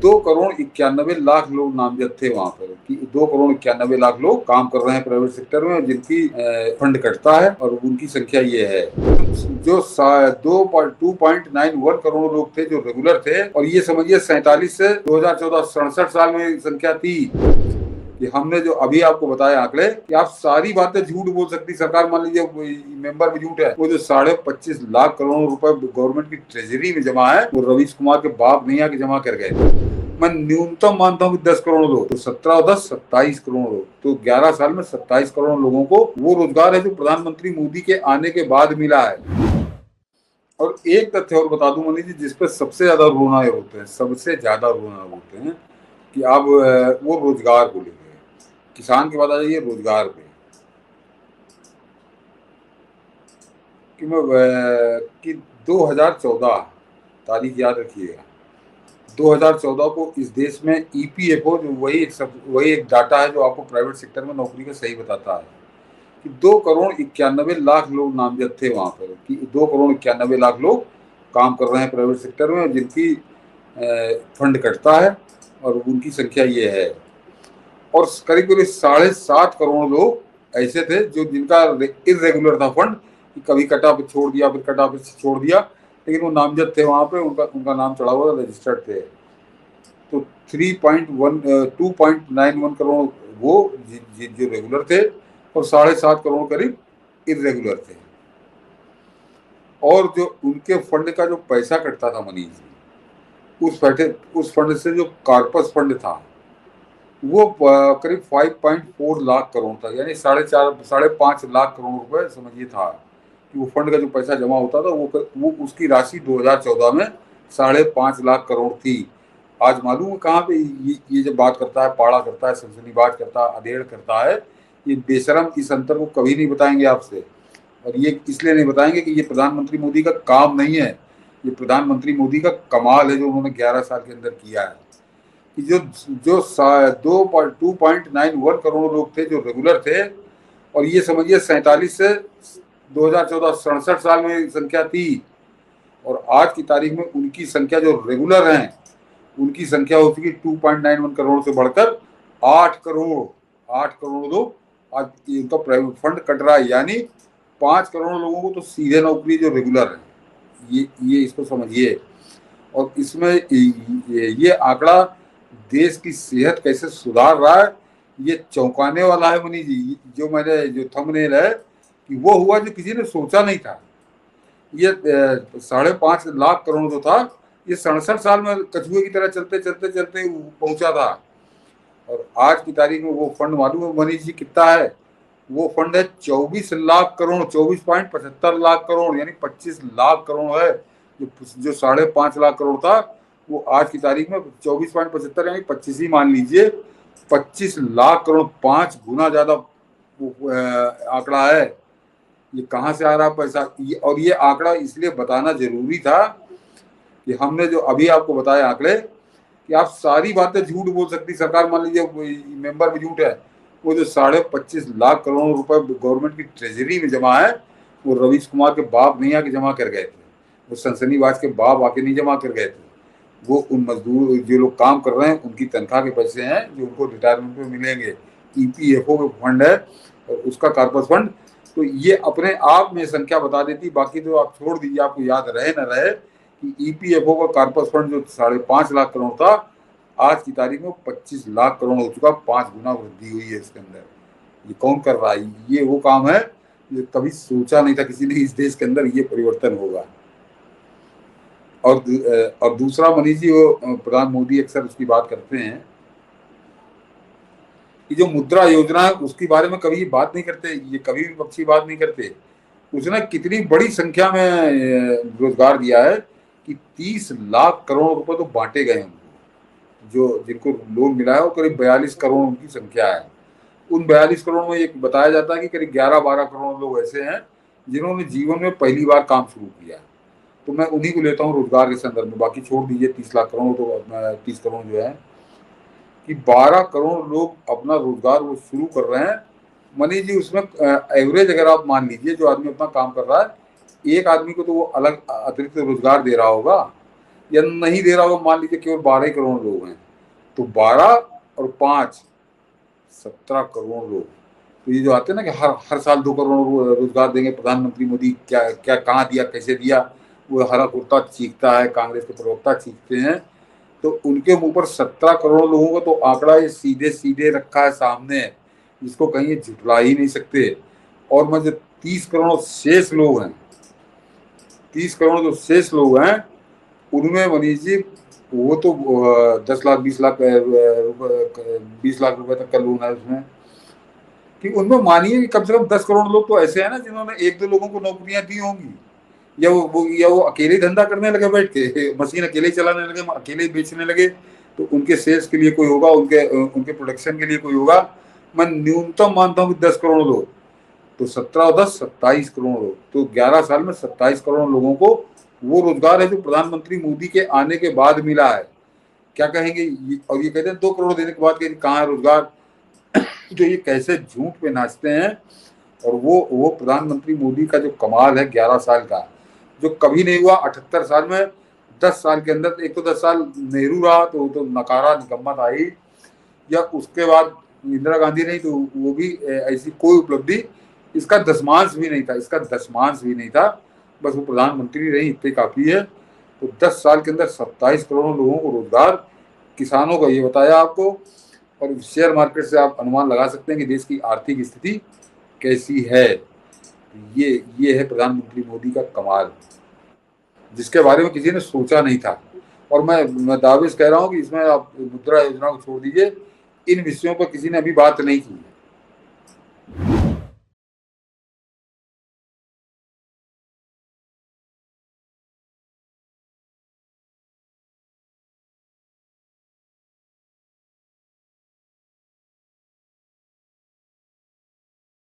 2,91,00,000 लोग नामजद थे वहां पर कि 2,91,00,000 लोग काम कर रहे हैं प्राइवेट सेक्टर में, जिनकी फंड कटता है, और उनकी संख्या ये है। जो 2.91 करोड़ लोग थे जो रेगुलर थे, और ये समझिए 47 से 2014 67 साल में संख्या थी कि हमने जो अभी आपको बताया आंकड़े कि आप सारी बातें झूठ बोल सकती सरकार, मान लीजिए मेंबर भी झूठ है, वो जो 25.5 लाख करोड़ रुपए गवर्नमेंट की ट्रेजरी में जमा है, वो रवीश कुमार के बाप नहीं आके जमा कर गए। मैं न्यूनतम मानता हूँ कि 10 करोड़ लोग, तो 17 और 10 27 करोड़ लोग, तो 11 साल में 27 करोड़ लोगों को वो रोजगार है जो प्रधानमंत्री मोदी के आने के बाद मिला है। और एक तथ्य और बता दूं मनीष जी, जिसपे सबसे ज्यादा रोना होते हैं, सबसे ज्यादा रोना होते हैं कि आप वो रोजगार को लेकर, किसान के बाद आ जाइए रोजगार पे, कि मैं कि 2014 तारीख याद रखिएगा, 2014 को इस देश में ईपीएफओ, जो वही एक डाटा है जो आपको प्राइवेट सेक्टर में नौकरी का सही बताता है कि 2,91,00,000 लोग नामजद थे वहां पर कि 2,91,00,000 लोग काम कर रहे हैं प्राइवेट सेक्टर में, जिनकी फंड कटता है, और उनकी संख्या ये है। और करीब करीब 7.5 करोड़ लोग ऐसे थे जो जिनका इरेगुलर था फंड, कभी कटा फिर छोड़ दिया, फिर कटा फिर छोड़ दिया, लेकिन वो नामजद थे वहां पे, उनका नाम चढ़ा हुआ था, रजिस्टर्ड थे। तो 2.91 करोड़ वो जो रेगुलर थे, और 7.5 करोड़ करीब इरेगुलर थे। और जो उनके फंड का जो पैसा कटता था मनीष जी, उस फंड से जो कार्पस फंड था वो करीब 5.4 लाख करोड़ था, यानी 5.5 लाख करोड़ रुपए समझिए था कि वो फंड का जो पैसा जमा होता था, वो उसकी राशि 2014 में 5.5 लाख करोड़ थी। आज मालूम है कहाँ पे ये जब बात करता है, पाड़ा करता है, सनसनीबाज करता है, अधेड़ करता है, ये बेशरम इस अंतर को कभी नहीं बताएंगे आपसे। और ये इसलिए नहीं बताएंगे कि ये प्रधानमंत्री मोदी का काम नहीं है, ये प्रधानमंत्री मोदी का कमाल है जो उन्होंने 11 साल के अंदर किया है कि जो जो 2.91 करोड़ लोग थे जो रेगुलर थे, और ये समझिए 47 से 2014 67 साल में संख्या थी, और आज की तारीख में उनकी संख्या जो रेगुलर हैं उनकी संख्या हो चुकी 2.91 करोड़ से बढ़कर 8 करोड़ लोग आज इनका प्राइवेट फंड कट रहा है, यानी 5 करोड़ लोगों को तो सीधे नौकरी जो रेगुलर है, ये इसको समझिए। और इसमें ये आंकड़ा देश की सेहत कैसे सुधार रहा है, ये चौंकाने वाला है मनीष जी। जो थंबनेल है कि वो हुआ जो किसी ने सोचा नहीं था। ये 5.5 लाख करोड़ जो था, ये 67 साल में कछुए की तरह चलते चलते चलते पहुंचा था। और आज की तारीख में वो फंड मालूम है मनीष जी कितना है? वो फंड है 24 लाख करोड़, 24.75 लाख करोड़, यानी 25 लाख करोड़ है। जो 5.5 लाख करोड़ था, वो आज की तारीख में 24.75 यानी 25 ही मान लीजिए, 25 लाख करोड़, 5 गुना ज्यादा आंकड़ा है। ये कहाँ से आ रहा पैसा? और ये आंकड़ा इसलिए बताना जरूरी था कि हमने जो अभी आपको बताया आंकड़े कि आप सारी बातें झूठ बोल सकती सरकार, मान लीजिए मेंबर भी झूठ है, वो जो 25.5 लाख करोड़ रुपए गवर्नमेंट की ट्रेजरी में जमा है, वो रवीश कुमार के बाप नहीं आके जमा कर गए थे, वो सनसनीबाज के बाप आके नहीं जमा कर गए थे, वो उन मजदूर जो लोग काम कर रहे हैं उनकी तनख्वाह के पैसे हैं जो उनको रिटायरमेंट में मिलेंगे। ईपीएफओ का फंड है और उसका कॉर्पस फंड, तो ये अपने आप में संख्या बता देती। बाकी तो आप छोड़ दीजिए, आपको याद रहे न रहे कि ईपीएफओ का कॉर्पस फंड जो 5.5 लाख करोड़ था, आज की तारीख में 25 लाख करोड़ हो चुका, 5 गुना वृद्धि हुई है इसके अंदर। ये कौन कर रहा है? ये वो काम है जो कभी सोचा नहीं था किसी ने इस देश के अंदर ये परिवर्तन होगा। और दूसरा मनीष जी, वो प्रधान मोदी अक्सर उसकी बात करते हैं कि जो मुद्रा योजना है उसके बारे में कभी बात नहीं करते, ये कभी भी पक्षी बात नहीं करते। उसने कितनी बड़ी संख्या में रोजगार दिया है कि 30 लाख करोड़ रुपए तो बांटे गए उनको, जो जिनको लोन मिला है वो करीब 42 करोड़ उनकी संख्या है। उन 42 करोड़ में ये बताया जाता है कि करीब 11-12 करोड़ लोग ऐसे हैं जिन्होंने जीवन में पहली बार काम शुरू किया। तो मैं उन्हीं को लेता हूँ रोजगार के संदर्भ में, बाकी छोड़ दीजिए 30 लाख करोड़, तो 30 करोड़ जो है कि 12 करोड़ लोग अपना रोजगार वो शुरू कर रहे हैं। मनीष जी उसमें एवरेज अगर आप मान लीजिए जो आदमी अपना काम कर रहा है, एक आदमी को तो वो अलग अतिरिक्त रोजगार दे रहा होगा, या नहीं दे रहा हो, मान लीजिए केवल 12 करोड़ लोग हैं, तो 12 और 5 17 करोड़ लोग। तो ये जो आते हैं ना कि हर हर साल 2 करोड़ रोजगार देंगे प्रधानमंत्री मोदी, क्या क्या कहाँ दिया, कैसे दिया, वो हरा कुर्ता चीखता है, कांग्रेस के प्रवक्ता चीखते हैं। तो उनके मुंह पर 17 करोड़ लोगों का तो आंकड़ा ये सीधे सीधे रखा है सामने, जिसको कहीं ये झुठला ही नहीं सकते। और मैं जो 30 करोड़ शेष लोग हैं, 30 करोड़ जो शेष लोग हैं, उनमें मनीष जी वो तो 10 लाख 20 लाख 20 लाख रुपए तक का लोन है उसमें, कि उनमें मानिए कि कम से कम 10 करोड़ लोग तो ऐसे हैं ना जिन्होंने एक दो लोगों को नौकरियां दी होंगी, या वो अकेले ही धंधा करने लगे, बैठ के मशीन अकेले ही चलाने लगे, अकेले ही बेचने लगे, तो उनके सेल्स के लिए कोई होगा, उनके उनके प्रोडक्शन के लिए कोई होगा। मैं न्यूनतम मानता हूँ कि 10 करोड़ लोग, तो 17 और 10 27 करोड़ लोग, तो 11 साल में 27 करोड़ लोगों को वो रोजगार है जो प्रधानमंत्री मोदी के आने के बाद मिला है। क्या कहेंगे और ये कहते हैं 2 करोड़ देने के बाद कहाँ है रोजगार। तो ये कैसे झूठ पे नाचते हैं। और वो प्रधानमंत्री मोदी का जो कमाल है 11 साल का, जो कभी नहीं हुआ 78 साल में। 10 साल के अंदर, एक तो 10 साल नेहरू रहा तो नकारा निकम्मा था ही, या उसके बाद इंदिरा गांधी नहीं, तो वो भी ऐसी कोई उपलब्धि इसका दशमांश भी नहीं था, इसका दशमांश भी नहीं था। बस वो प्रधानमंत्री रही, इतने काफी है। तो 10 साल के अंदर 27 करोड़ लोगों को रोजगार, किसानों का ये बताया आपको, और शेयर मार्केट से आप अनुमान लगा सकते हैं कि देश की आर्थिक स्थिति कैसी है। ये है प्रधानमंत्री मोदी का कमाल, जिसके बारे में किसी ने सोचा नहीं था। और मैं दावे से कह रहा हूँ कि इसमें आप मुद्रा योजना को छोड़ दीजिए, इन विषयों पर किसी ने अभी बात नहीं की।